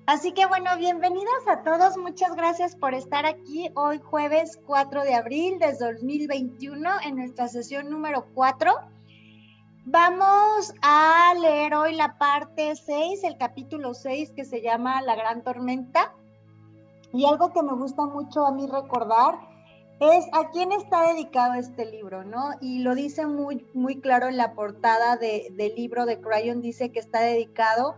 Así que bueno, bienvenidos a todos. Muchas gracias por estar aquí hoy jueves 4 de abril de 2021 en nuestra sesión número 4. Vamos a leer hoy la parte 6, el capítulo 6 que se llama La Gran Tormenta. Y algo que me gusta mucho a mí recordar es a quién está dedicado este libro, ¿no? Y lo dice muy claro en la portada del libro de Crayon, dice que está dedicado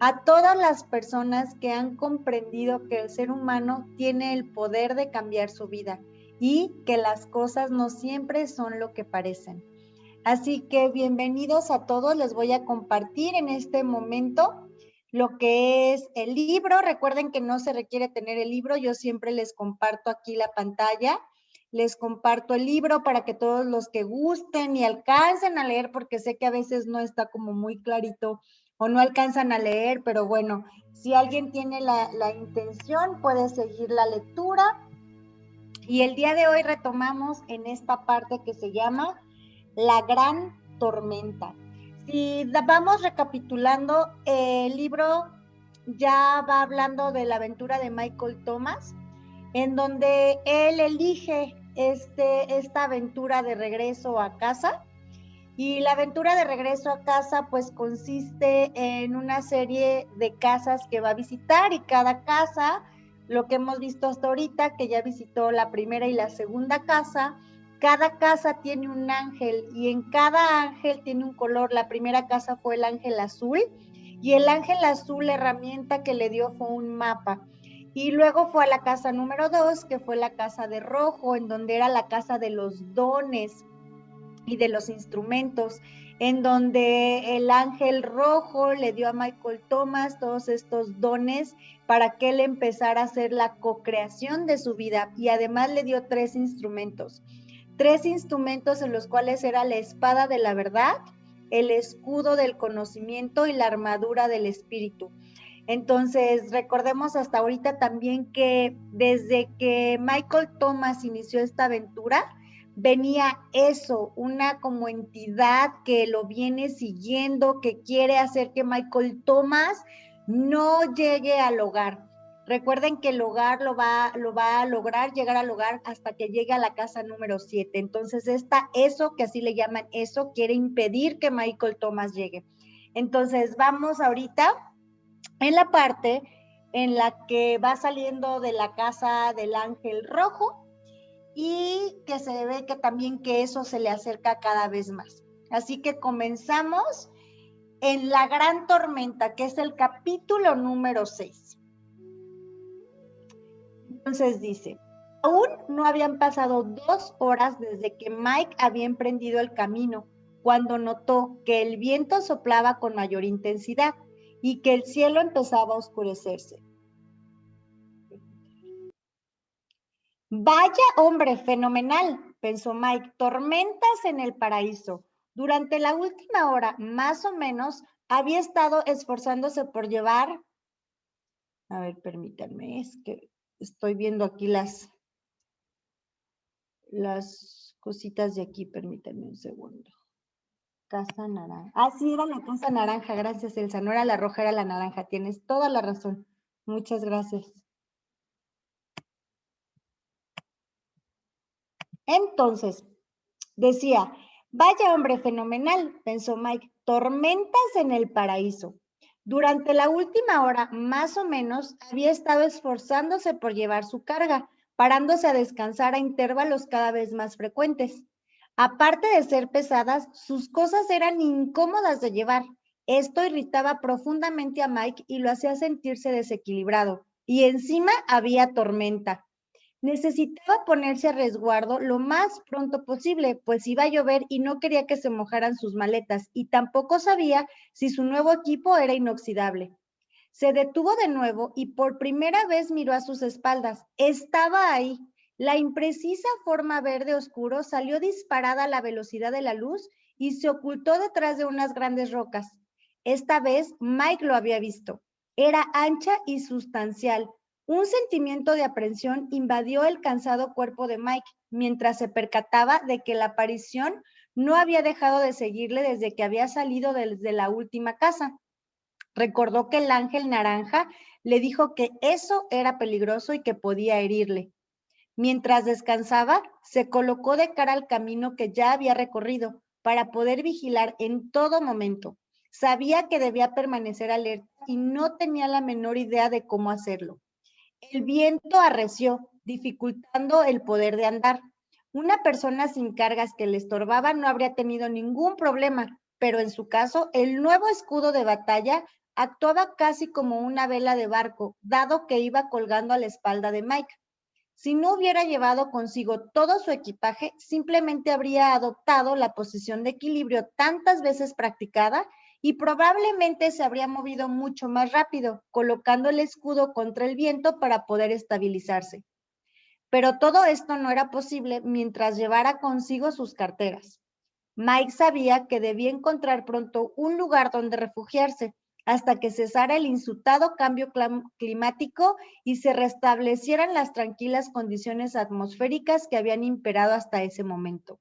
a todas las personas que han comprendido que el ser humano tiene el poder de cambiar su vida y que las cosas no siempre son lo que parecen. Así que bienvenidos a todos, les voy a compartir en este momento lo que es el libro. Recuerden que no se requiere tener el libro, yo siempre les comparto aquí la pantalla, les comparto el libro para que todos los que gusten y alcancen a leer, porque sé que a veces no está como muy clarito o no alcanzan a leer, pero bueno, si alguien tiene la intención puede seguir la lectura. Y el día de hoy retomamos en esta parte que se llama La Gran Tormenta. Si vamos recapitulando, el libro ya va hablando de la aventura de Michael Thomas, en donde él elige esta aventura de regreso a casa. Y la aventura de regreso a casa pues consiste en una serie de casas que va a visitar, y cada casa, lo que hemos visto hasta ahorita, que ya visitó la primera y la segunda casa, cada casa tiene un ángel y en cada ángel tiene un color. La primera casa fue el ángel azul, y el ángel azul, la herramienta que le dio fue un mapa. Y luego fue a la casa número 2, que fue la casa de rojo, en donde era la casa de los dones y de los instrumentos, en donde el ángel rojo le dio a Michael Thomas todos estos dones para que él empezara a hacer la co-creación de su vida, y además le dio tres instrumentos en los cuales era la espada de la verdad, el escudo del conocimiento y la armadura del espíritu. Entonces, recordemos hasta ahorita también que desde que Michael Thomas inició esta aventura, venía eso, una como entidad que lo viene siguiendo, que quiere hacer que Michael Thomas no llegue al hogar. Recuerden que el hogar lo va a lograr llegar al hogar hasta que llegue a la casa número 7. Entonces, eso, que así le llaman eso, quiere impedir que Michael Thomas llegue. Entonces, vamos ahorita en la parte en la que va saliendo de la casa del ángel rojo, y que se ve que también que eso se le acerca cada vez más. Así que comenzamos en La Gran Tormenta, que es el capítulo número 6. Entonces dice: aún no habían pasado 2 horas desde que Mike había emprendido el camino, cuando notó que el viento soplaba con mayor intensidad y que el cielo empezaba a oscurecerse. Vaya hombre, fenomenal, pensó Mike, tormentas en el paraíso. Durante la última hora, más o menos, había estado esforzándose por llevar... A ver, permítanme, es que estoy viendo aquí las cositas de aquí, permítanme un segundo. Casa naranja. Ah, sí, era la casa naranja, gracias, Elsa. No era la roja, era la naranja. Tienes toda la razón. Muchas gracias. Entonces, decía: vaya hombre fenomenal, pensó Mike, tormentas en el paraíso. Durante la última hora, más o menos, había estado esforzándose por llevar su carga, parándose a descansar a intervalos cada vez más frecuentes. Aparte de ser pesadas, sus cosas eran incómodas de llevar. Esto irritaba profundamente a Mike y lo hacía sentirse desequilibrado. Y encima había tormenta. Necesitaba ponerse a resguardo lo más pronto posible, pues iba a llover y no quería que se mojaran sus maletas, y tampoco sabía si su nuevo equipo era inoxidable. Se detuvo de nuevo y por primera vez miró a sus espaldas. Estaba ahí. La imprecisa forma verde oscuro salió disparada a la velocidad de la luz y se ocultó detrás de unas grandes rocas. Esta vez Mike lo había visto. Era ancha y sustancial. Un sentimiento de aprensión invadió el cansado cuerpo de Mike mientras se percataba de que la aparición no había dejado de seguirle desde que había salido desde la última casa. Recordó que el ángel naranja Le dijo que eso era peligroso y que podía herirle. Mientras descansaba, se colocó de cara al camino que ya había recorrido para poder vigilar en todo momento. Sabía que debía permanecer alerta y no tenía la menor idea de cómo hacerlo. El viento arreció, dificultando el poder de andar. Una persona sin cargas que le estorbaba no habría tenido ningún problema, pero en su caso, el nuevo escudo de batalla actuaba casi como una vela de barco, dado que iba colgando a la espalda de Mike. Si no hubiera llevado consigo todo su equipaje, simplemente habría adoptado la posición de equilibrio tantas veces practicada y probablemente se habría movido mucho más rápido, colocando el escudo contra el viento para poder estabilizarse. Pero todo esto no era posible mientras llevara consigo sus carteras. Mike sabía que debía encontrar pronto un lugar donde refugiarse hasta que cesara el insultado cambio climático y se restablecieran las tranquilas condiciones atmosféricas que habían imperado hasta ese momento.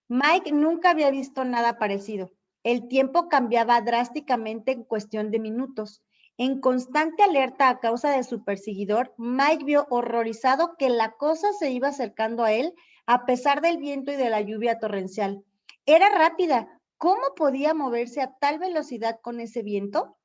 Mike nunca había visto nada parecido. El tiempo cambiaba drásticamente en cuestión de minutos. En constante alerta a causa de su perseguidor, Mike vio horrorizado que la cosa se iba acercando a él a pesar del viento y de la lluvia torrencial. Era rápida. ¿Cómo podía moverse a tal velocidad con ese viento?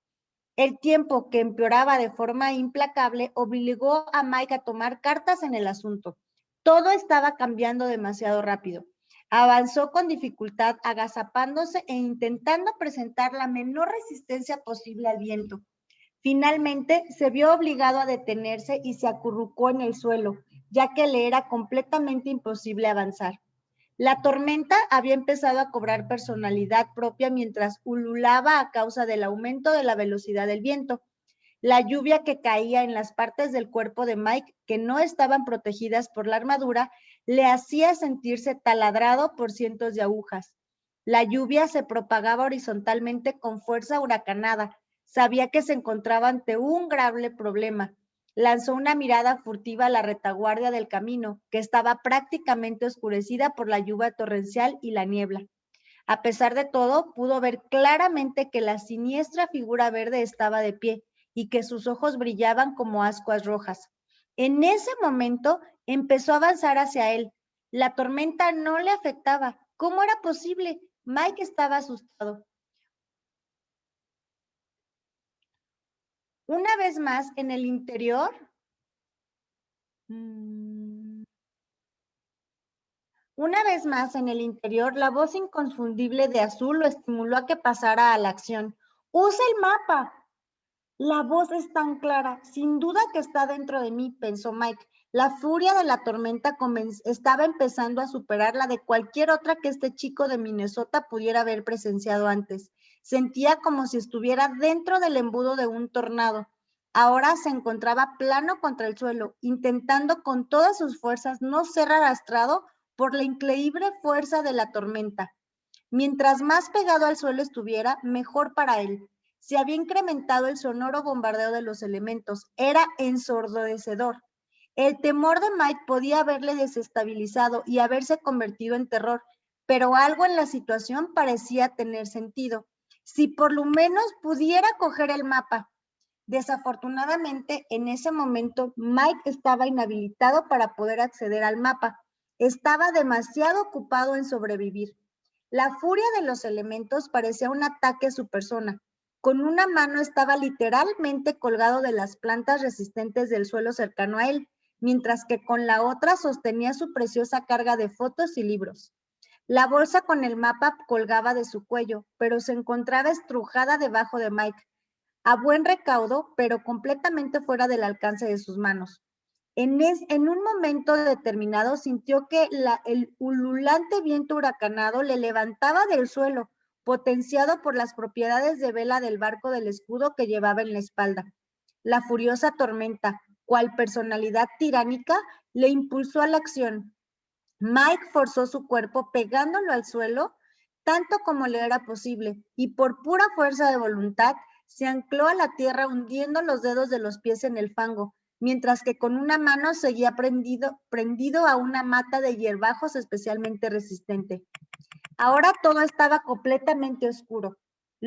El tiempo, que empeoraba de forma implacable, obligó a Mike a tomar cartas en el asunto. Todo estaba cambiando demasiado rápido. Avanzó con dificultad, agazapándose e intentando presentar la menor resistencia posible al viento. Finalmente, se vio obligado a detenerse y se acurrucó en el suelo, ya que le era completamente imposible avanzar. La tormenta había empezado a cobrar personalidad propia mientras ululaba a causa del aumento de la velocidad del viento. La lluvia que caía en las partes del cuerpo de Mike que no estaban protegidas por la armadura le hacía sentirse taladrado por cientos de agujas. La lluvia se propagaba horizontalmente con fuerza huracanada. Sabía que se encontraba ante un grave problema. Lanzó una mirada furtiva a la retaguardia del camino, que estaba prácticamente oscurecida por la lluvia torrencial y la niebla. A pesar de todo, pudo ver claramente que la siniestra figura verde estaba de pie y que sus ojos brillaban como ascuas rojas. En ese momento empezó a avanzar hacia él. La tormenta no le afectaba. ¿Cómo era posible? Mike estaba asustado. Una vez más en el interior. Una vez más en el interior, la voz inconfundible de Azul lo estimuló a que pasara a la acción. ¡Usa el mapa! La voz es tan clara, sin duda que está dentro de mí, pensó Mike. La furia de la tormenta estaba empezando a superar la de cualquier otra que este chico de Minnesota pudiera haber presenciado antes. Sentía como si estuviera dentro del embudo de un tornado. Ahora se encontraba plano contra el suelo, intentando con todas sus fuerzas no ser arrastrado por la increíble fuerza de la tormenta. Mientras más pegado al suelo estuviera, mejor para él. Se había incrementado el sonoro bombardeo de los elementos. Era ensordecedor. El temor de Mike podía haberle desestabilizado y haberse convertido en terror, pero algo en la situación parecía tener sentido. Si por lo menos pudiera coger el mapa. Desafortunadamente, en ese momento, Mike estaba inhabilitado para poder acceder al mapa. Estaba demasiado ocupado en sobrevivir. La furia de los elementos parecía un ataque a su persona. Con una mano estaba literalmente colgado de las plantas resistentes del suelo cercano a él, mientras que con la otra sostenía su preciosa carga de fotos y libros. La bolsa con el mapa colgaba de su cuello, pero se encontraba estrujada debajo de Mike, a buen recaudo, pero completamente fuera del alcance de sus manos. En un momento determinado sintió que el ululante viento huracanado le levantaba del suelo, potenciado por las propiedades de vela del barco del escudo que llevaba en la espalda. La furiosa tormenta, cual personalidad tiránica, le impulsó a la acción. Mike forzó su cuerpo pegándolo al suelo tanto como le era posible y por pura fuerza de voluntad se ancló a la tierra hundiendo los dedos de los pies en el fango, mientras que con una mano seguía prendido a una mata de hierbajos especialmente resistente. Ahora todo estaba completamente oscuro.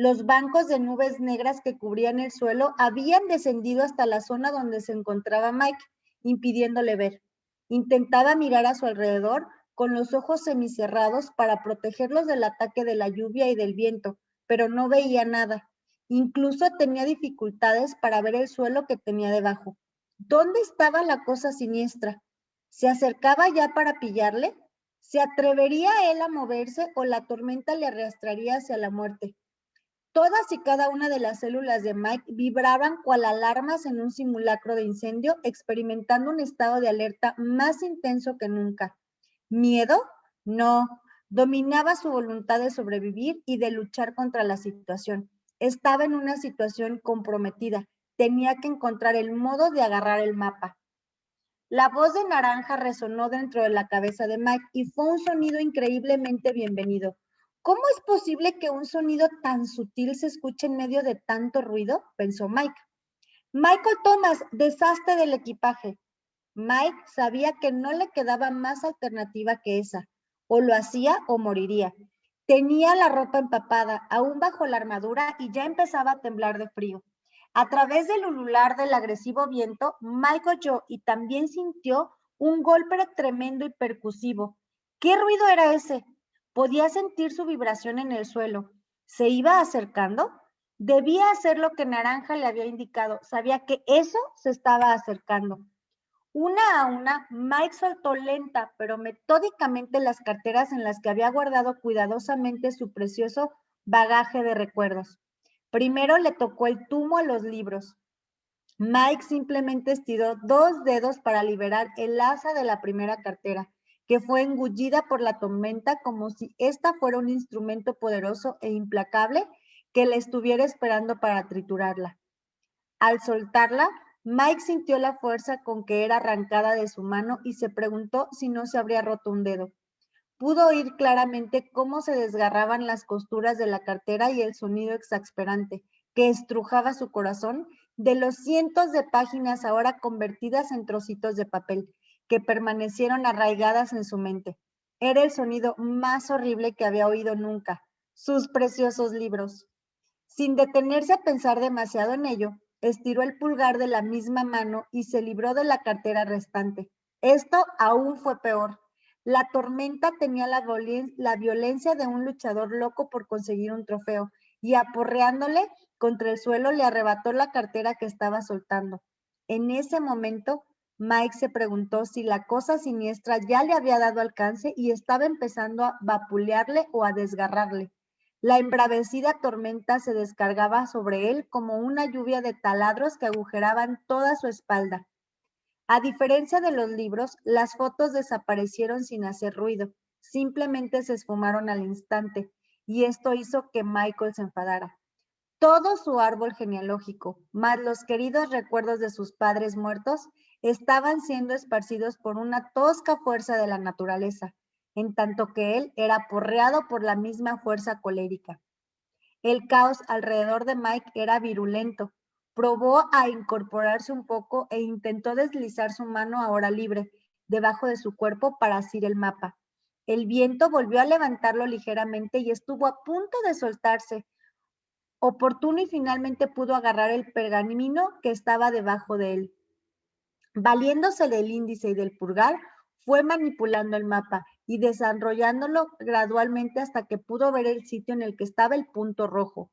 Los bancos de nubes negras que cubrían el suelo habían descendido hasta la zona donde se encontraba Mike, impidiéndole ver. Intentaba mirar a su alrededor con los ojos semicerrados para protegerlos del ataque de la lluvia y del viento, pero no veía nada. Incluso tenía dificultades para ver el suelo que tenía debajo. ¿Dónde estaba la cosa siniestra? ¿Se acercaba ya para pillarle? ¿Se atrevería él a moverse o la tormenta le arrastraría hacia la muerte? Todas y cada una de las células de Mike vibraban cual alarmas en un simulacro de incendio, experimentando un estado de alerta más intenso que nunca. ¿Miedo? No. Dominaba su voluntad de sobrevivir y de luchar contra la situación. Estaba en una situación comprometida. Tenía que encontrar el modo de agarrar el mapa. La voz de Naranja resonó dentro de la cabeza de Mike y fue un sonido increíblemente bienvenido. ¿Cómo es posible que un sonido tan sutil se escuche en medio de tanto ruido?, pensó Mike. Michael Thomas, deshazte del equipaje. Mike sabía que no le quedaba más alternativa que esa. O lo hacía o moriría. Tenía la ropa empapada, aún bajo la armadura, y ya empezaba a temblar de frío. A través del ulular del agresivo viento, Mike oyó y también sintió un golpe tremendo y percusivo. ¿Qué ruido era ese? Podía sentir su vibración en el suelo. ¿Se iba acercando? Debía hacer lo que Naranja le había indicado. Sabía que eso se estaba acercando. Una a una, Mike soltó lenta pero metódicamente las carteras en las que había guardado cuidadosamente su precioso bagaje de recuerdos. Primero le tocó el tumo a los libros. Mike simplemente estiró 2 dedos para liberar el asa de la primera cartera, que fue engullida por la tormenta como si ésta fuera un instrumento poderoso e implacable que le estuviera esperando para triturarla. Al soltarla, Mike sintió la fuerza con que era arrancada de su mano y se preguntó si no se habría roto un dedo. Pudo oír claramente cómo se desgarraban las costuras de la cartera y el sonido exasperante que estrujaba su corazón de los cientos de páginas ahora convertidas en trocitos de papel que permanecieron arraigadas en su mente. Era el sonido más horrible que había oído nunca. Sus preciosos libros. Sin detenerse a pensar demasiado en ello, estiró el pulgar de la misma mano y se libró de la cartera restante. Esto aún fue peor. La tormenta tenía la violencia de un luchador loco por conseguir un trofeo y aporreándole contra el suelo le arrebató la cartera que estaba soltando. En ese momento, Mike se preguntó si la cosa siniestra ya le había dado alcance y estaba empezando a vapulearle o a desgarrarle. La embravecida tormenta se descargaba sobre él como una lluvia de taladros que agujeraban toda su espalda. A diferencia de los libros, las fotos desaparecieron sin hacer ruido, simplemente se esfumaron al instante, y esto hizo que Michael se enfadara. Todo su árbol genealógico, más los queridos recuerdos de sus padres muertos, estaban siendo esparcidos por una tosca fuerza de la naturaleza, en tanto que él era aporreado por la misma fuerza colérica. El caos alrededor de Mike era virulento. Probó a incorporarse un poco e intentó deslizar su mano ahora libre debajo de su cuerpo para asir el mapa. El viento volvió a levantarlo ligeramente y estuvo a punto de soltarse, oportuno, y finalmente pudo agarrar el pergamino que estaba debajo de él. Valiéndose del índice y del pulgar, fue manipulando el mapa y desarrollándolo gradualmente hasta que pudo ver el sitio en el que estaba el punto rojo.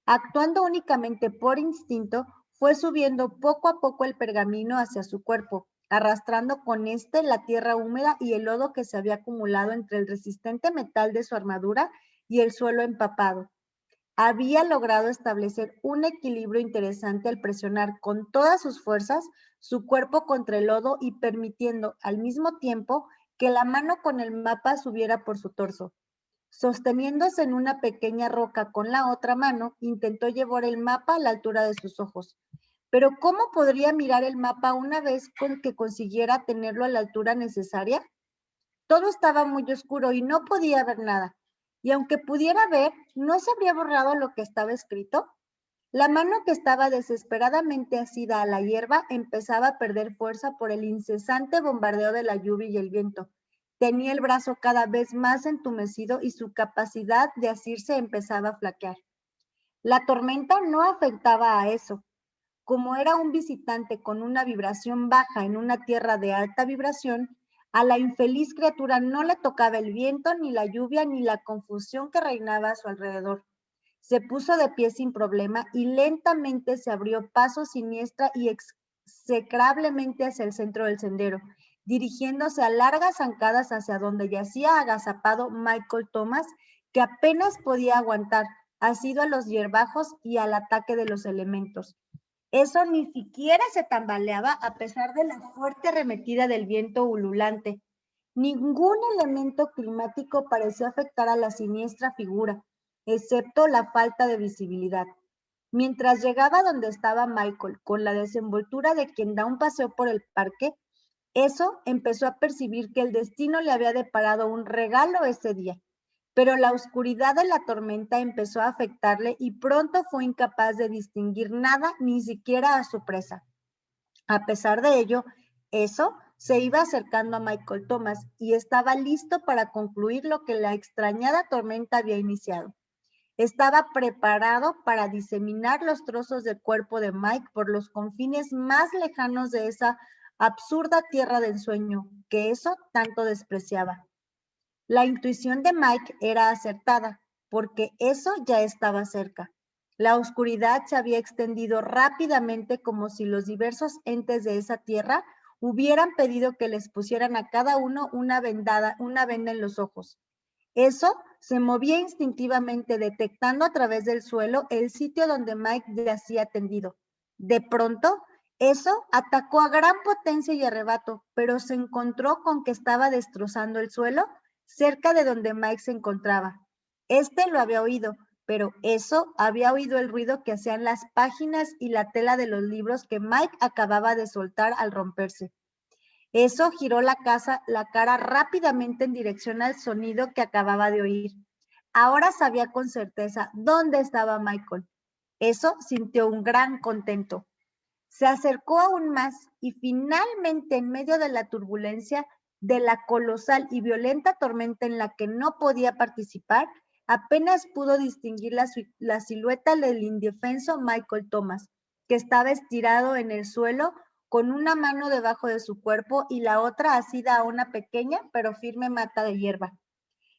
Actuando únicamente por instinto, fue subiendo poco a poco el pergamino hacia su cuerpo, arrastrando con este la tierra húmeda y el lodo que se había acumulado entre el resistente metal de su armadura y el suelo empapado. Había logrado establecer un equilibrio interesante al presionar con todas sus fuerzas su cuerpo contra el lodo y permitiendo al mismo tiempo que la mano con el mapa subiera por su torso. Sosteniéndose en una pequeña roca con la otra mano, intentó llevar el mapa a la altura de sus ojos. Pero ¿cómo podría mirar el mapa una vez que consiguiera tenerlo a la altura necesaria? Todo estaba muy oscuro y no podía ver nada. Y aunque pudiera ver, ¿no se habría borrado lo que estaba escrito? La mano que estaba desesperadamente asida a la hierba empezaba a perder fuerza por el incesante bombardeo de la lluvia y el viento. Tenía el brazo cada vez más entumecido y su capacidad de asirse empezaba a flaquear. La tormenta no afectaba a eso. Como era un visitante con una vibración baja en una tierra de alta vibración, a la infeliz criatura no le tocaba el viento, ni la lluvia, ni la confusión que reinaba a su alrededor. Se puso de pie sin problema y lentamente se abrió paso siniestra y execrablemente hacia el centro del sendero, dirigiéndose a largas zancadas hacia donde yacía agazapado Michael Thomas, que apenas podía aguantar, asido a los hierbajos y al ataque de los elementos. Eso ni siquiera se tambaleaba a pesar de la fuerte arremetida del viento ululante. Ningún elemento climático parecía afectar a la siniestra figura, excepto la falta de visibilidad. Mientras llegaba donde estaba Michael, con la desenvoltura de quien da un paseo por el parque, eso empezó a percibir que el destino le había deparado un regalo ese día. Pero la oscuridad de la tormenta empezó a afectarle y pronto fue incapaz de distinguir nada, ni siquiera a su presa. A pesar de ello, eso se iba acercando a Michael Thomas y estaba listo para concluir lo que la extrañada tormenta había iniciado. Estaba preparado para diseminar los trozos del cuerpo de Mike por los confines más lejanos de esa absurda tierra de ensueño que eso tanto despreciaba. La intuición de Mike era acertada, porque eso ya estaba cerca. La oscuridad se había extendido rápidamente como si los diversos entes de esa tierra hubieran pedido que les pusieran a cada uno una venda en los ojos. Eso se movía instintivamente, detectando a través del suelo el sitio donde Mike yacía tendido. De pronto, eso atacó a gran potencia y arrebato, pero se encontró con que estaba destrozando el suelo cerca de donde Mike se encontraba. Este lo había oído, pero eso había oído el ruido que hacían las páginas y la tela de los libros que Mike acababa de soltar al romperse. Eso giró la cara rápidamente en dirección al sonido que acababa de oír. Ahora sabía con certeza dónde estaba Michael. Eso sintió un gran contento. Se acercó aún más y finalmente, en medio de la turbulencia de la colosal y violenta tormenta en la que no podía participar, apenas pudo distinguir la silueta del indefenso Michael Thomas, que estaba estirado en el suelo con una mano debajo de su cuerpo y la otra asida a una pequeña pero firme mata de hierba.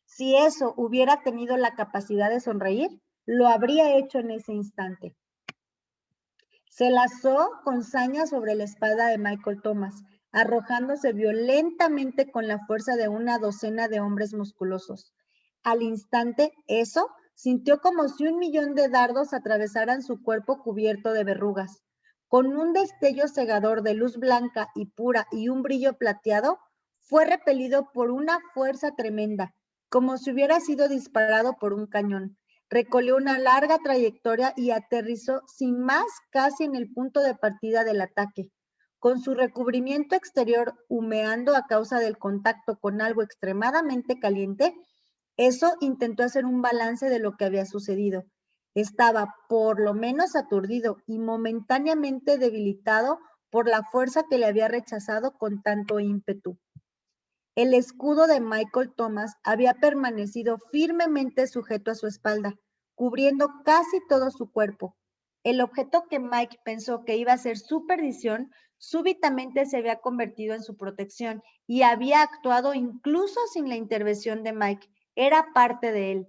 Si eso hubiera tenido la capacidad de sonreír, lo habría hecho en ese instante. Se lanzó con saña sobre la espalda de Michael Thomas, arrojándose violentamente con la fuerza de una docena de hombres musculosos. Al instante, eso sintió como si 1.000.000 de dardos atravesaran su cuerpo cubierto de verrugas. Con un destello cegador de luz blanca y pura y un brillo plateado, fue repelido por una fuerza tremenda, como si hubiera sido disparado por un cañón. Recorrió una larga trayectoria y aterrizó sin más casi en el punto de partida del ataque. Con su recubrimiento exterior humeando a causa del contacto con algo extremadamente caliente, eso intentó hacer un balance de lo que había sucedido. Estaba por lo menos aturdido y momentáneamente debilitado por la fuerza que le había rechazado con tanto ímpetu. El escudo de Michael Thomas había permanecido firmemente sujeto a su espalda, cubriendo casi todo su cuerpo. El objeto que Mike pensó que iba a ser su perdición, súbitamente se había convertido en su protección y había actuado incluso sin la intervención de Mike. Era parte de él.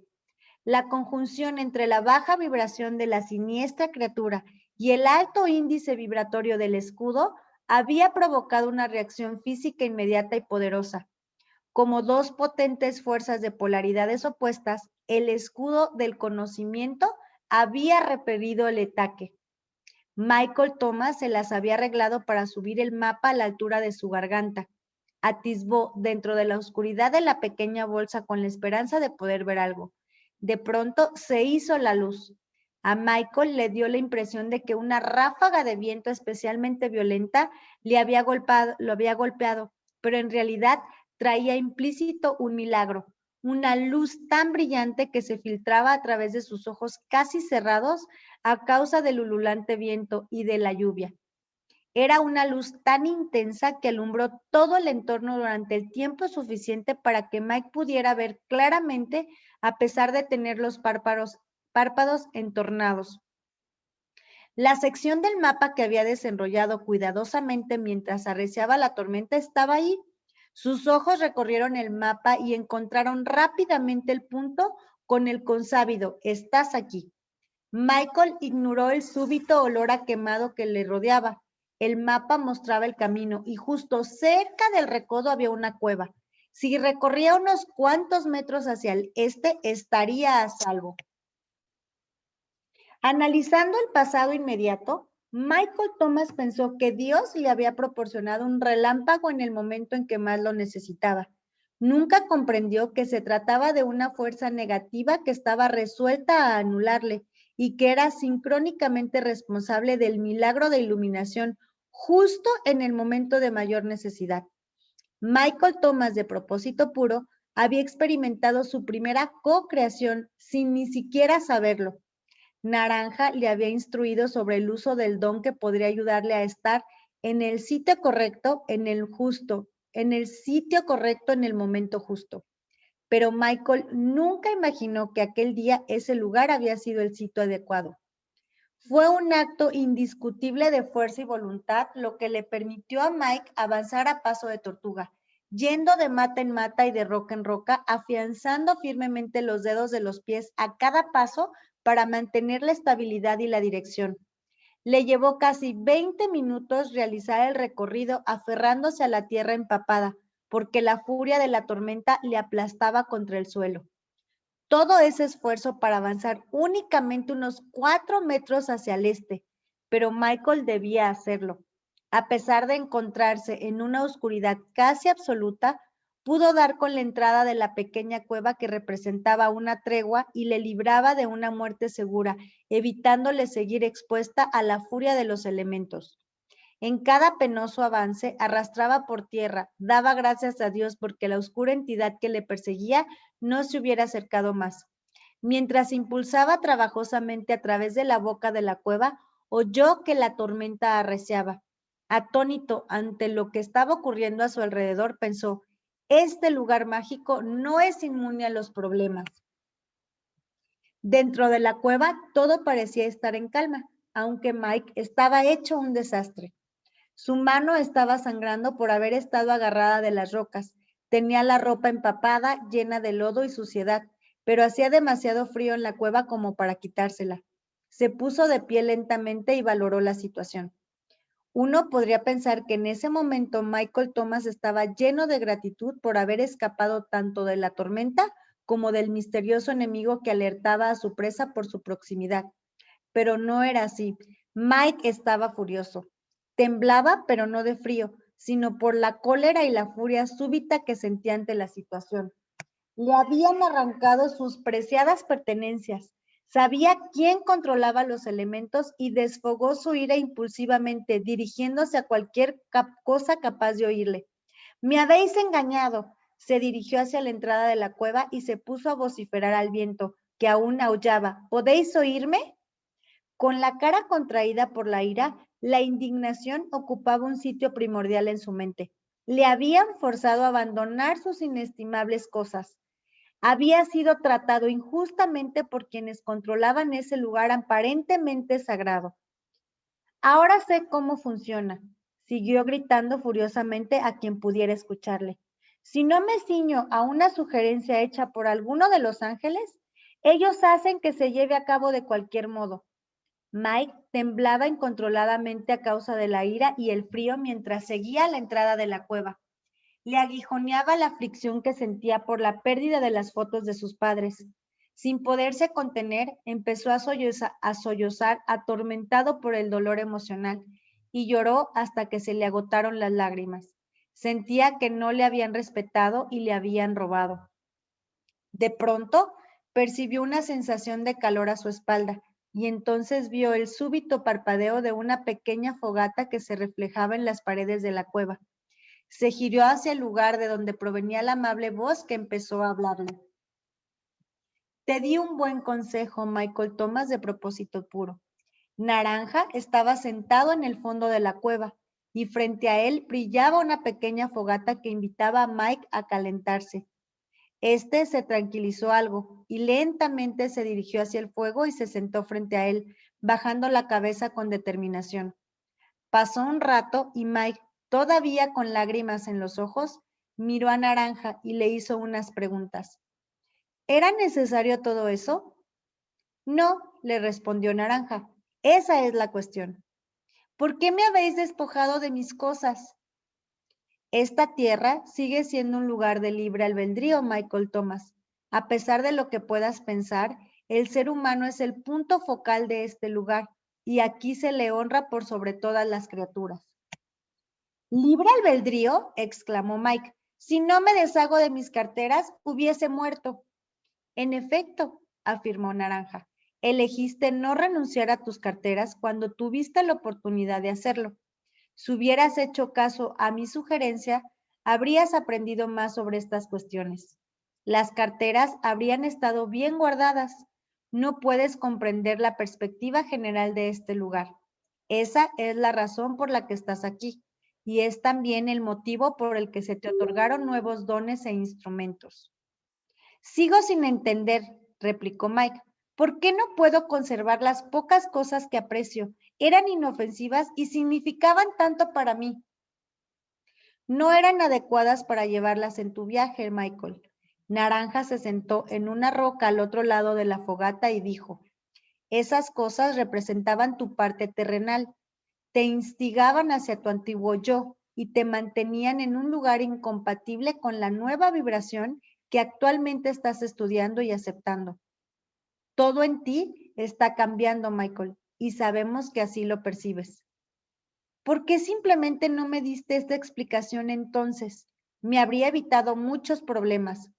La conjunción entre la baja vibración de la siniestra criatura y el alto índice vibratorio del escudo había provocado una reacción física inmediata y poderosa. Como dos potentes fuerzas de polaridades opuestas, el escudo del conocimiento había repelido el ataque. Michael Thomas se las había arreglado para subir el mapa a la altura de su garganta. Atisbó dentro de la oscuridad de la pequeña bolsa con la esperanza de poder ver algo. De pronto se hizo la luz. A Michael le dio la impresión de que una ráfaga de viento especialmente violenta lo había golpeado, pero en realidad traía implícito un milagro, una luz tan brillante que se filtraba a través de sus ojos casi cerrados a causa del ululante viento y de la lluvia. Era una luz tan intensa que alumbró todo el entorno durante el tiempo suficiente para que Mike pudiera ver claramente, a pesar de tener los párpados entornados. La sección del mapa que había desenrollado cuidadosamente mientras arreciaba la tormenta estaba ahí. Sus ojos recorrieron el mapa y encontraron rápidamente el punto con el consábido: estás aquí. Michael ignoró el súbito olor a quemado que le rodeaba. El mapa mostraba el camino y justo cerca del recodo había una cueva. Si recorría unos cuantos metros hacia el este, estaría a salvo. Analizando el pasado inmediato, Michael Thomas pensó que Dios le había proporcionado un relámpago en el momento en que más lo necesitaba. Nunca comprendió que se trataba de una fuerza negativa que estaba resuelta a anularle y que era sincrónicamente responsable del milagro de iluminación justo en el momento de mayor necesidad. Michael Thomas, de propósito puro, había experimentado su primera co-creación sin ni siquiera saberlo. Naranja le había instruido sobre el uso del don que podría ayudarle a estar en el sitio correcto, en el sitio correcto en el momento justo. Pero Michael nunca imaginó que aquel día ese lugar había sido el sitio adecuado. Fue un acto indiscutible de fuerza y voluntad lo que le permitió a Mike avanzar a paso de tortuga, yendo de mata en mata y de roca en roca, afianzando firmemente los dedos de los pies a cada paso para mantener la estabilidad y la dirección. Le llevó casi 20 minutos realizar el recorrido aferrándose a la tierra empapada, porque la furia de la tormenta le aplastaba contra el suelo. Todo ese esfuerzo para avanzar únicamente unos 4 metros hacia el este, pero Michael debía hacerlo. A pesar de encontrarse en una oscuridad casi absoluta, pudo dar con la entrada de la pequeña cueva que representaba una tregua y le libraba de una muerte segura, evitándole seguir expuesta a la furia de los elementos. En cada penoso avance arrastraba por tierra, daba gracias a Dios porque la oscura entidad que le perseguía no se hubiera acercado más. Mientras impulsaba trabajosamente a través de la boca de la cueva, oyó que la tormenta arreciaba. Atónito ante lo que estaba ocurriendo a su alrededor, pensó: este lugar mágico no es inmune a los problemas. Dentro de la cueva todo parecía estar en calma, aunque Mike estaba hecho un desastre. Su mano estaba sangrando por haber estado agarrada de las rocas. Tenía la ropa empapada, llena de lodo y suciedad, pero hacía demasiado frío en la cueva como para quitársela. Se puso de pie lentamente y valoró la situación. Uno podría pensar que en ese momento Michael Thomas estaba lleno de gratitud por haber escapado tanto de la tormenta como del misterioso enemigo que alertaba a su presa por su proximidad. Pero no era así. Mike estaba furioso. Temblaba, pero no de frío, sino por la cólera y la furia súbita que sentía ante la situación. Le habían arrancado sus preciadas pertenencias. Sabía quién controlaba los elementos y desfogó su ira impulsivamente, dirigiéndose a cualquier cosa capaz de oírle. «Me habéis engañado», se dirigió hacia la entrada de la cueva y se puso a vociferar al viento, que aún aullaba. «¿Podéis oírme?». Con la cara contraída por la ira, la indignación ocupaba un sitio primordial en su mente. Le habían forzado a abandonar sus inestimables cosas. Había sido tratado injustamente por quienes controlaban ese lugar aparentemente sagrado. «Ahora sé cómo funciona», siguió gritando furiosamente a quien pudiera escucharle. «Si no me ciño a una sugerencia hecha por alguno de los ángeles, ellos hacen que se lleve a cabo de cualquier modo». Mike temblaba incontroladamente a causa de la ira y el frío mientras seguía a la entrada de la cueva. Le aguijoneaba la aflicción que sentía por la pérdida de las fotos de sus padres. Sin poderse contener, empezó a sollozar, atormentado por el dolor emocional, y lloró hasta que se le agotaron las lágrimas. Sentía que no le habían respetado y le habían robado. De pronto, percibió una sensación de calor a su espalda, y entonces vio el súbito parpadeo de una pequeña fogata que se reflejaba en las paredes de la cueva. Se giró hacia el lugar de donde provenía la amable voz que empezó a hablarle. «Te di un buen consejo, Michael Thomas, de propósito puro». Naranja estaba sentado en el fondo de la cueva, y frente a él brillaba una pequeña fogata que invitaba a Mike a calentarse. Este se tranquilizó algo y lentamente se dirigió hacia el fuego y se sentó frente a él, bajando la cabeza con determinación. Pasó un rato y Mike, todavía con lágrimas en los ojos, miró a Naranja y le hizo unas preguntas. ¿Era necesario todo eso? No, le respondió Naranja. Esa es la cuestión. ¿Por qué me habéis despojado de mis cosas? Esta tierra sigue siendo un lugar de libre albedrío, Michael Thomas. A pesar de lo que puedas pensar, el ser humano es el punto focal de este lugar y aquí se le honra por sobre todas las criaturas. ¿Libre albedrío? Exclamó Mike. Si no me deshago de mis carteras, hubiese muerto. En efecto, afirmó Naranja, elegiste no renunciar a tus carteras cuando tuviste la oportunidad de hacerlo. Si hubieras hecho caso a mi sugerencia, habrías aprendido más sobre estas cuestiones. Las carteras habrían estado bien guardadas. No puedes comprender la perspectiva general de este lugar. Esa es la razón por la que estás aquí, y es también el motivo por el que se te otorgaron nuevos dones e instrumentos. Sigo sin entender, replicó Mike. ¿Por qué no puedo conservar las pocas cosas que aprecio? Eran inofensivas y significaban tanto para mí. No eran adecuadas para llevarlas en tu viaje, Michael. Naranja se sentó en una roca al otro lado de la fogata y dijo, esas cosas representaban tu parte terrenal, te instigaban hacia tu antiguo yo y te mantenían en un lugar incompatible con la nueva vibración que actualmente estás estudiando y aceptando. Todo en ti está cambiando, Michael, y sabemos que así lo percibes. ¿Por qué simplemente no me diste esta explicación entonces? Me habría evitado muchos problemas.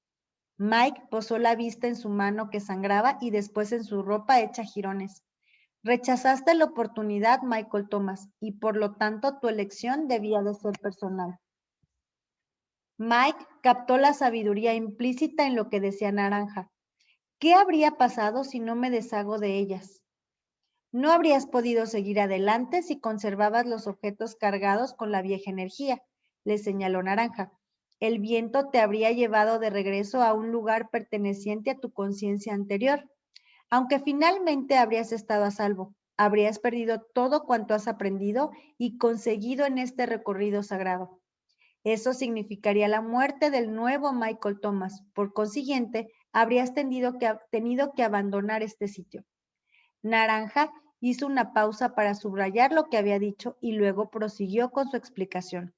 Mike posó la vista en su mano que sangraba y después en su ropa hecha jirones. Rechazaste la oportunidad, Michael Thomas, y por lo tanto tu elección debía de ser personal. Mike captó la sabiduría implícita en lo que decía Naranja. ¿Qué habría pasado si no me deshago de ellas? No habrías podido seguir adelante si conservabas los objetos cargados con la vieja energía, le señaló Naranja. El viento te habría llevado de regreso a un lugar perteneciente a tu conciencia anterior. Aunque finalmente habrías estado a salvo, habrías perdido todo cuanto has aprendido y conseguido en este recorrido sagrado. Eso significaría la muerte del nuevo Michael Thomas. Por consiguiente, habrías tenido que abandonar este sitio. Naranja hizo una pausa para subrayar lo que había dicho y luego prosiguió con su explicación.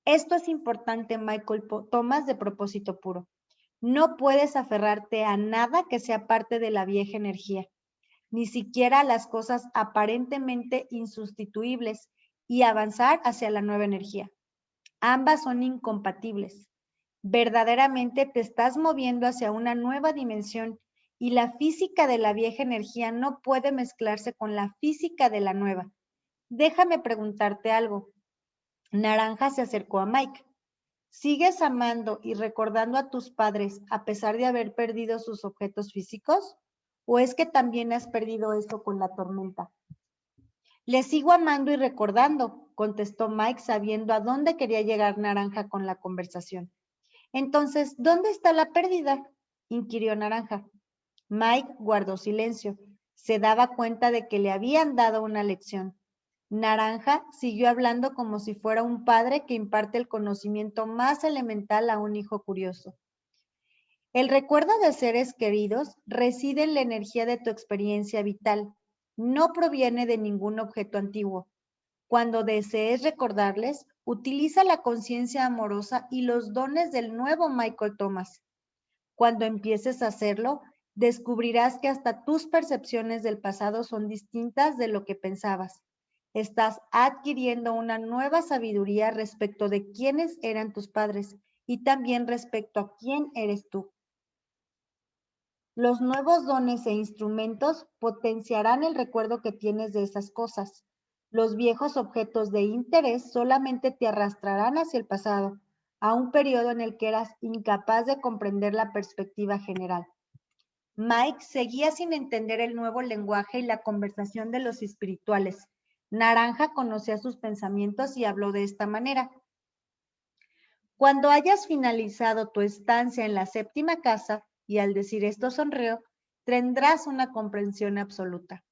Esto es importante, Michael Thomas, de propósito puro. No puedes aferrarte a nada que sea parte de la vieja energía, ni siquiera a las cosas aparentemente insustituibles, y avanzar hacia la nueva energía. Ambas son incompatibles. Verdaderamente te estás moviendo hacia una nueva dimensión y la física de la vieja energía no puede mezclarse con la física de la nueva. Déjame preguntarte algo. Naranja se acercó a Mike. ¿Sigues amando y recordando a tus padres a pesar de haber perdido sus objetos físicos? ¿O es que también has perdido eso con la tormenta? Le sigo amando y recordando, contestó Mike sabiendo a dónde quería llegar Naranja con la conversación. Entonces, ¿dónde está la pérdida? Inquirió Naranja. Mike guardó silencio. Se daba cuenta de que le habían dado una lección. Naranja siguió hablando como si fuera un padre que imparte el conocimiento más elemental a un hijo curioso. El recuerdo de seres queridos reside en la energía de tu experiencia vital. No proviene de ningún objeto antiguo. Cuando desees recordarles, utiliza la conciencia amorosa y los dones del nuevo Michael Thomas. Cuando empieces a hacerlo, descubrirás que hasta tus percepciones del pasado son distintas de lo que pensabas. Estás adquiriendo una nueva sabiduría respecto de quiénes eran tus padres y también respecto a quién eres tú. Los nuevos dones e instrumentos potenciarán el recuerdo que tienes de esas cosas. Los viejos objetos de interés solamente te arrastrarán hacia el pasado, a un periodo en el que eras incapaz de comprender la perspectiva general. Mike seguía sin entender el nuevo lenguaje y la conversación de los espirituales. Naranja conocía sus pensamientos y habló de esta manera. Cuando hayas finalizado tu estancia en la séptima casa, y al decir esto sonrió, tendrás una comprensión absoluta.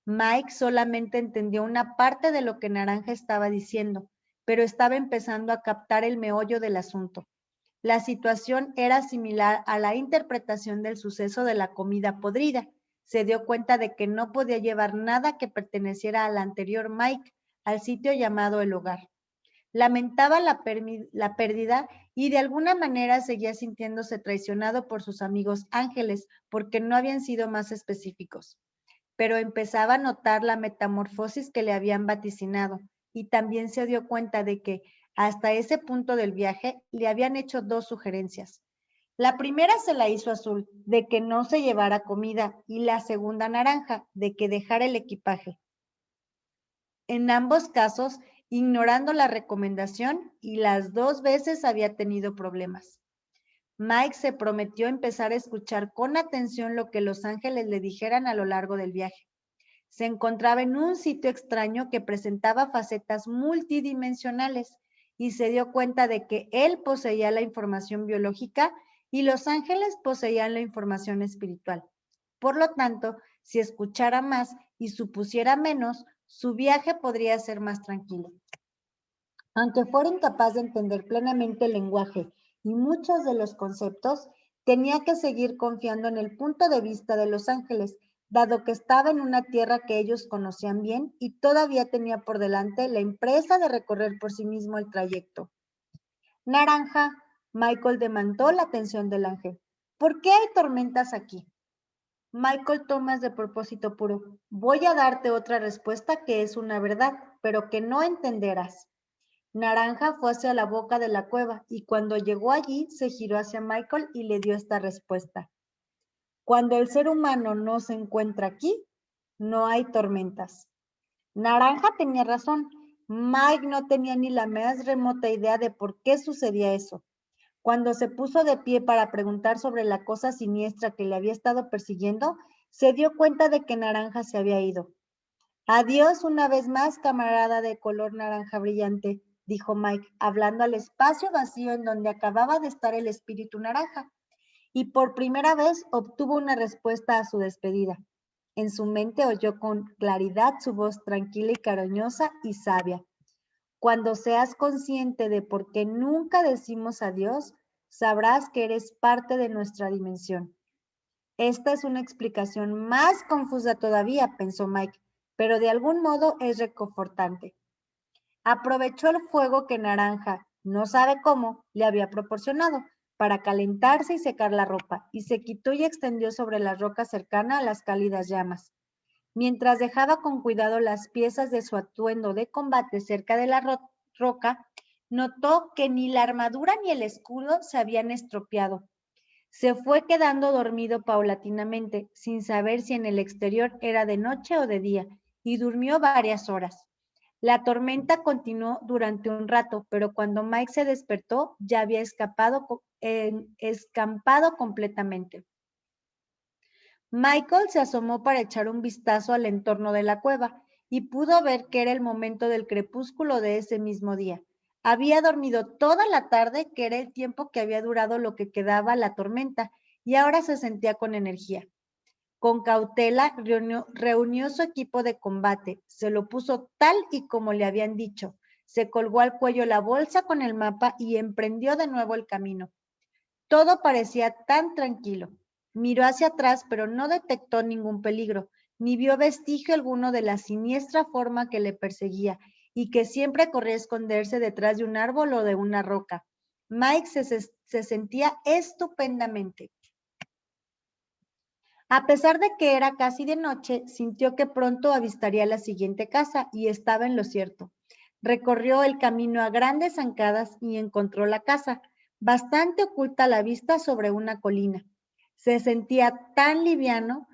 Mike solamente entendió una parte de lo que Naranja estaba diciendo, pero estaba empezando a captar el meollo del asunto. La situación era similar a la interpretación del suceso de la comida podrida. Se dio cuenta de que no podía llevar nada que perteneciera al anterior Mike al sitio llamado el hogar. Lamentaba la pérdida y de alguna manera seguía sintiéndose traicionado por sus amigos ángeles porque no habían sido más específicos. Pero empezaba a notar la metamorfosis que le habían vaticinado y también se dio cuenta de que hasta ese punto del viaje le habían hecho dos sugerencias. La primera se la hizo Azul, de que no se llevara comida, y la segunda Naranja, de que dejara el equipaje. En ambos casos, ignorando la recomendación, y las dos veces había tenido problemas. Mike se prometió empezar a escuchar con atención lo que los ángeles le dijeran a lo largo del viaje. Se encontraba en un sitio extraño que presentaba facetas multidimensionales y se dio cuenta de que él poseía la información biológica y los ángeles poseían la información espiritual. Por lo tanto, si escuchara más y supusiera menos, su viaje podría ser más tranquilo. Aunque fuera incapaz de entender plenamente el lenguaje y muchos de los conceptos, tenía que seguir confiando en el punto de vista de los ángeles, dado que estaba en una tierra que ellos conocían bien y todavía tenía por delante la empresa de recorrer por sí mismo el trayecto. Naranja, Michael demandó la atención del ángel. ¿Por qué hay tormentas aquí? Michael Thomas de propósito puro. Voy a darte otra respuesta que es una verdad, pero que no entenderás. Naranja fue hacia la boca de la cueva y cuando llegó allí se giró hacia Michael y le dio esta respuesta. Cuando el ser humano no se encuentra aquí, no hay tormentas. Naranja tenía razón. Mike no tenía ni la más remota idea de por qué sucedía eso. Cuando se puso de pie para preguntar sobre la cosa siniestra que le había estado persiguiendo, se dio cuenta de que Naranja se había ido. Adiós una vez más, camarada de color naranja brillante, dijo Mike, hablando al espacio vacío en donde acababa de estar el espíritu naranja, y por primera vez obtuvo una respuesta a su despedida. En su mente oyó con claridad su voz tranquila y cariñosa y sabia. Cuando seas consciente de por qué nunca decimos adiós, sabrás que eres parte de nuestra dimensión. Esta es una explicación más confusa todavía, pensó Mike, pero de algún modo es reconfortante. Aprovechó el fuego que Naranja, no sabe cómo, le había proporcionado para calentarse y secar la ropa, y se quitó y extendió sobre la roca cercana a las cálidas llamas. Mientras dejaba con cuidado las piezas de su atuendo de combate cerca de la roca, notó que ni la armadura ni el escudo se habían estropeado. Se fue quedando dormido paulatinamente, sin saber si en el exterior era de noche o de día, y durmió varias horas. La tormenta continuó durante un rato, pero cuando Mike se despertó, ya había escampado completamente. Michael se asomó para echar un vistazo al entorno de la cueva y pudo ver que era el momento del crepúsculo de ese mismo día. Había dormido toda la tarde, que era el tiempo que había durado lo que quedaba la tormenta, y ahora se sentía con energía. Con cautela reunió su equipo de combate, se lo puso tal y como le habían dicho, se colgó al cuello la bolsa con el mapa y emprendió de nuevo el camino. Todo parecía tan tranquilo. Miró hacia atrás, pero no detectó ningún peligro, ni vio vestigio alguno de la siniestra forma que le perseguía y que siempre corría a esconderse detrás de un árbol o de una roca. Mike se sentía estupendamente. A pesar de que era casi de noche, sintió que pronto avistaría la siguiente casa y estaba en lo cierto. Recorrió el camino a grandes zancadas y encontró la casa, bastante oculta a la vista sobre una colina. Se sentía tan liviano,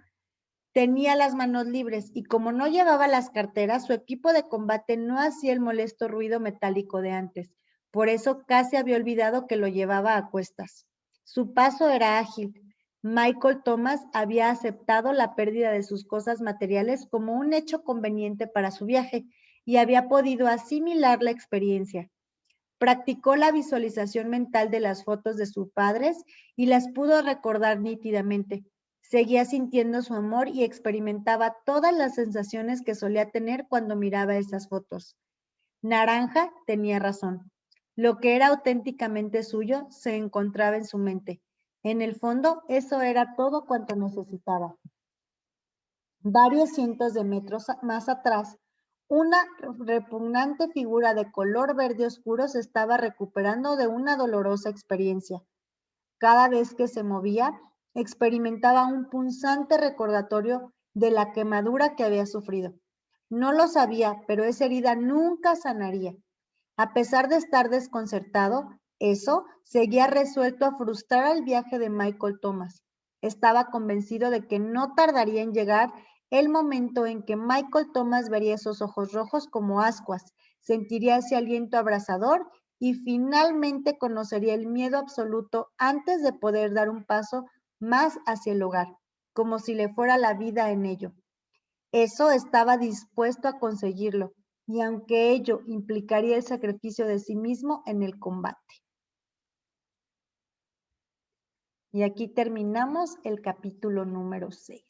tenía las manos libres y como no llevaba las carteras, su equipo de combate no hacía el molesto ruido metálico de antes. Por eso casi había olvidado que lo llevaba a cuestas. Su paso era ágil. Michael Thomas había aceptado la pérdida de sus cosas materiales como un hecho conveniente para su viaje y había podido asimilar la experiencia. Practicó la visualización mental de las fotos de sus padres y las pudo recordar nítidamente. Seguía sintiendo su amor y experimentaba todas las sensaciones que solía tener cuando miraba esas fotos. Naranja tenía razón. Lo que era auténticamente suyo se encontraba en su mente. En el fondo, eso era todo cuanto necesitaba. Varios cientos de metros más atrás, una repugnante figura de color verde oscuro se estaba recuperando de una dolorosa experiencia. Cada vez que se movía, experimentaba un punzante recordatorio de la quemadura que había sufrido. No lo sabía, pero esa herida nunca sanaría. A pesar de estar desconcertado, eso seguía resuelto a frustrar el viaje de Michael Thomas. Estaba convencido de que no tardaría en llegar el momento en que Michael Thomas vería esos ojos rojos como ascuas, sentiría ese aliento abrasador y finalmente conocería el miedo absoluto antes de poder dar un paso más hacia el hogar, como si le fuera la vida en ello. Eso estaba dispuesto a conseguirlo, y aunque ello implicaría el sacrificio de sí mismo en el combate. Y aquí terminamos el capítulo número 6.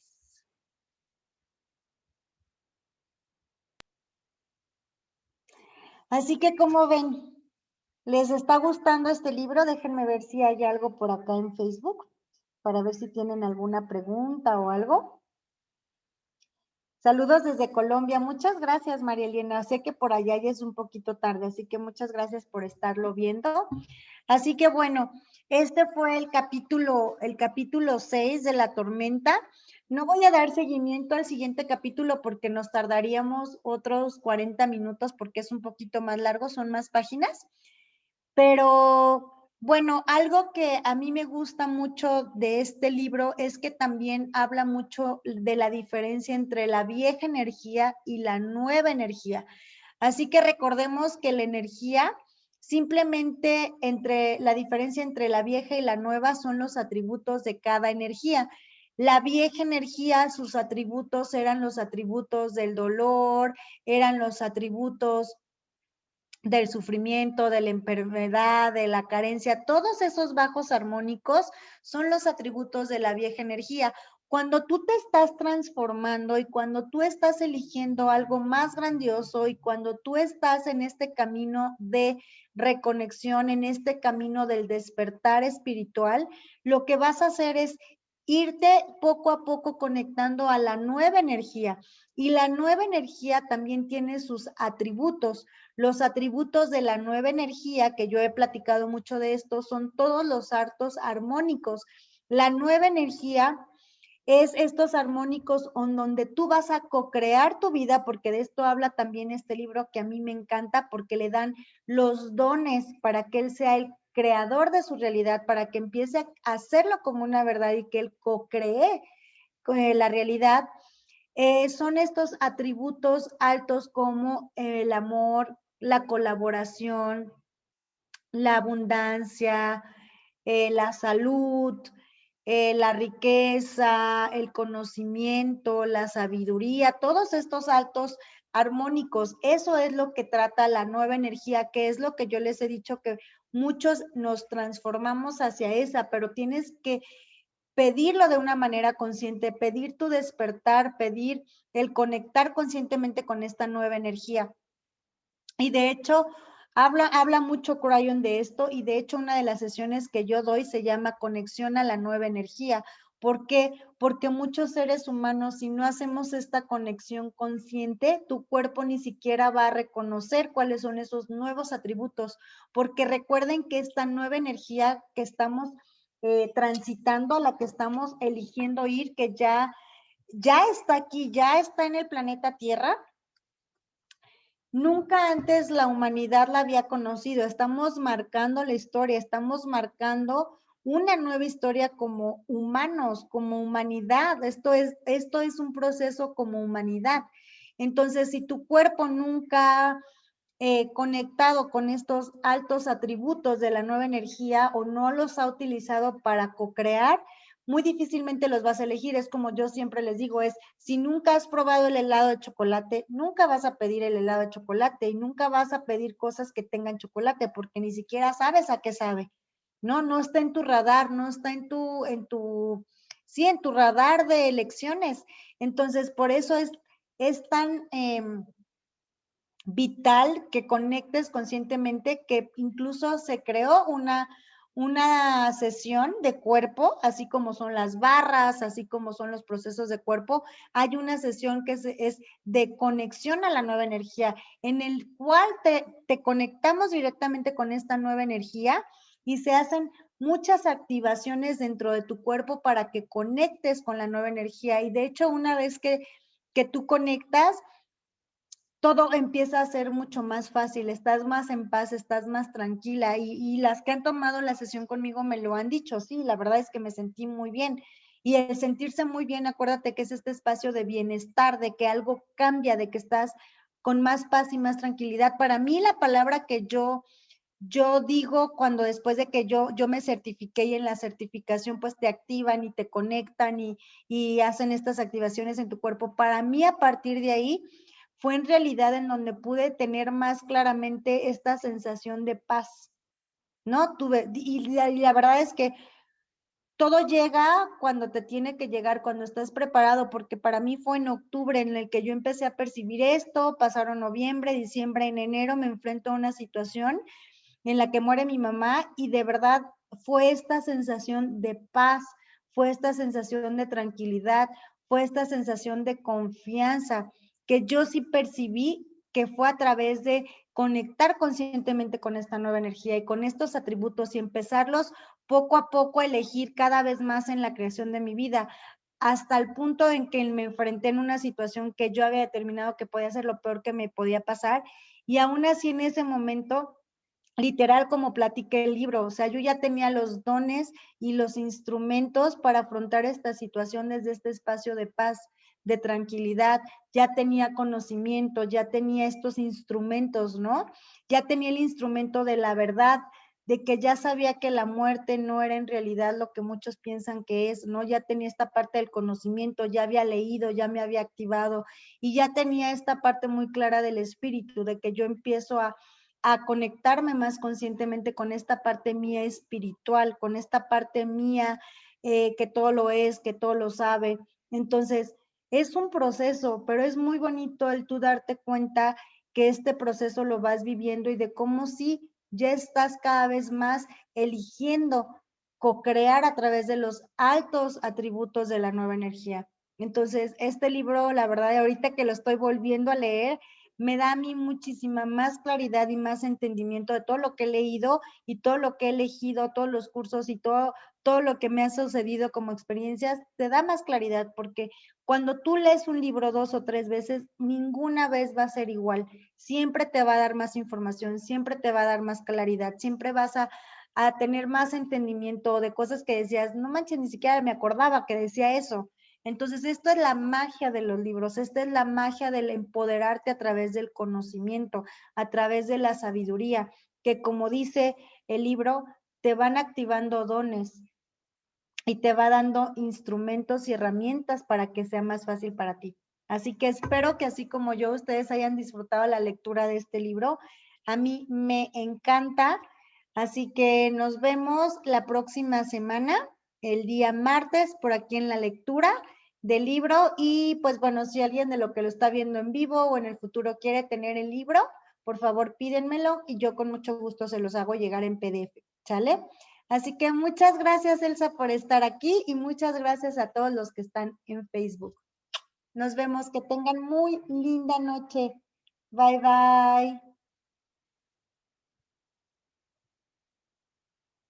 Así que, como ven, ¿les está gustando este libro? Déjenme ver si hay algo por acá en Facebook, para ver si tienen alguna pregunta o algo. Saludos desde Colombia. Muchas gracias, María Elena. Sé que por allá ya es un poquito tarde, así que muchas gracias por estarlo viendo. Así que bueno, este fue el capítulo 6 de La Tormenta. No voy a dar seguimiento al siguiente capítulo porque nos tardaríamos otros 40 minutos porque es un poquito más largo, son más páginas. Pero bueno, algo que a mí me gusta mucho de este libro es que también habla mucho de la diferencia entre la vieja energía y la nueva energía. Así que recordemos que la energía, simplemente la diferencia entre la vieja y la nueva son los atributos de cada energía. La vieja energía, sus atributos eran los atributos del dolor, eran los atributos del sufrimiento, de la enfermedad, de la carencia, todos esos bajos armónicos son los atributos de la vieja energía. Cuando tú te estás transformando y cuando tú estás eligiendo algo más grandioso y cuando tú estás en este camino de reconexión, en este camino del despertar espiritual, lo que vas a hacer es irte poco a poco conectando a la nueva energía. Y la nueva energía también tiene sus atributos. Los atributos de la nueva energía, que yo he platicado mucho de esto, son todos los artos armónicos. La nueva energía es estos armónicos donde tú vas a co-crear tu vida, porque de esto habla también este libro que a mí me encanta, porque le dan los dones para que él sea el creador de su realidad, para que empiece a hacerlo como una verdad y que él co-cree la realidad. Son estos atributos altos como el amor, la colaboración, la abundancia, la salud, la riqueza, el conocimiento, la sabiduría, todos estos altos armónicos. Eso es lo que trata la nueva energía, que es lo que yo les he dicho que muchos nos transformamos hacia esa, pero tienes que pedirlo de una manera consciente, pedir tu despertar, pedir el conectar conscientemente con esta nueva energía. Y de hecho, habla mucho Cryon de esto, y de hecho una de las sesiones que yo doy se llama Conexión a la Nueva Energía. ¿Por qué? Porque muchos seres humanos, si no hacemos esta conexión consciente, tu cuerpo ni siquiera va a reconocer cuáles son esos nuevos atributos, porque recuerden que esta nueva energía que estamos transitando, a la que estamos eligiendo ir, que ya está aquí, ya está en el planeta Tierra. Nunca antes la humanidad la había conocido. Estamos marcando la historia, estamos marcando una nueva historia como humanos, como humanidad. Esto es un proceso como humanidad. Entonces, si tu cuerpo nunca conectado con estos altos atributos de la nueva energía o no los ha utilizado para co-crear, muy difícilmente los vas a elegir. Es como yo siempre les digo, es si nunca has probado el helado de chocolate, nunca vas a pedir el helado de chocolate y nunca vas a pedir cosas que tengan chocolate porque ni siquiera sabes a qué sabe. No está en tu radar, no está en tu radar de elecciones. Entonces, por eso es tan vital que conectes conscientemente, que incluso se creó una sesión de cuerpo, así como son las barras, así como son los procesos de cuerpo. Hay una sesión que es de conexión a la nueva energía, en el cual te conectamos directamente con esta nueva energía y se hacen muchas activaciones dentro de tu cuerpo para que conectes con la nueva energía. Y de hecho, una vez que tú conectas, todo empieza a ser mucho más fácil, estás más en paz, estás más tranquila y las que han tomado la sesión conmigo me lo han dicho, sí, la verdad es que me sentí muy bien. Y el sentirse muy bien, acuérdate que es este espacio de bienestar, de que algo cambia, de que estás con más paz y más tranquilidad. Para mí la palabra que yo digo cuando después de que yo me certifiqué y en la certificación pues te activan y te conectan y hacen estas activaciones en tu cuerpo, para mí a partir de ahí fue en realidad en donde pude tener más claramente esta sensación de paz, ¿no? Y la verdad es que todo llega cuando te tiene que llegar, cuando estás preparado, porque para mí fue en octubre en el que yo empecé a percibir esto, pasaron noviembre, diciembre, en enero me enfrento a una situación en la que muere mi mamá y de verdad fue esta sensación de paz, fue esta sensación de tranquilidad, fue esta sensación de confianza que yo sí percibí que fue a través de conectar conscientemente con esta nueva energía y con estos atributos y empezarlos poco a poco a elegir cada vez más en la creación de mi vida, hasta el punto en que me enfrenté en una situación que yo había determinado que podía ser lo peor que me podía pasar y aún así en ese momento literal como platiqué el libro, o sea, yo ya tenía los dones y los instrumentos para afrontar esta situación desde este espacio de paz, de tranquilidad, ya tenía conocimiento, ya tenía estos instrumentos, ¿no? Ya tenía el instrumento de la verdad, de que ya sabía que la muerte no era en realidad lo que muchos piensan que es, ¿no? Ya tenía esta parte del conocimiento, ya había leído, ya me había activado y ya tenía esta parte muy clara del espíritu, de que yo empiezo a conectarme más conscientemente con esta parte mía espiritual, con esta parte mía que todo lo es, que todo lo sabe. Entonces, es un proceso, pero es muy bonito el tú darte cuenta que este proceso lo vas viviendo y de cómo sí ya estás cada vez más eligiendo co-crear a través de los altos atributos de la nueva energía. Entonces, este libro, la verdad, ahorita que lo estoy volviendo a leer, me da a mí muchísima más claridad y más entendimiento de todo lo que he leído y todo lo que he elegido, todos los cursos y todo lo que me ha sucedido como experiencias, te da más claridad porque cuando tú lees un libro 2 o 3 veces, ninguna vez va a ser igual. Siempre te va a dar más información, siempre te va a dar más claridad, siempre vas a tener más entendimiento de cosas que decías, no manches, ni siquiera me acordaba que decía eso. Entonces, esto es la magia de los libros, esta es la magia del empoderarte a través del conocimiento, a través de la sabiduría, que como dice el libro, te van activando dones y te va dando instrumentos y herramientas para que sea más fácil para ti. Así que espero que así como yo, ustedes hayan disfrutado la lectura de este libro. A mí me encanta, así que nos vemos la próxima semana, el día martes, por aquí en la lectura del libro. Y pues bueno, si alguien de lo que lo está viendo en vivo o en el futuro quiere tener el libro, por favor pídenmelo y yo con mucho gusto se los hago llegar en PDF, ¿sale? Así que muchas gracias, Elsa, por estar aquí y muchas gracias a todos los que están en Facebook. Nos vemos, que tengan muy linda noche. Bye, bye.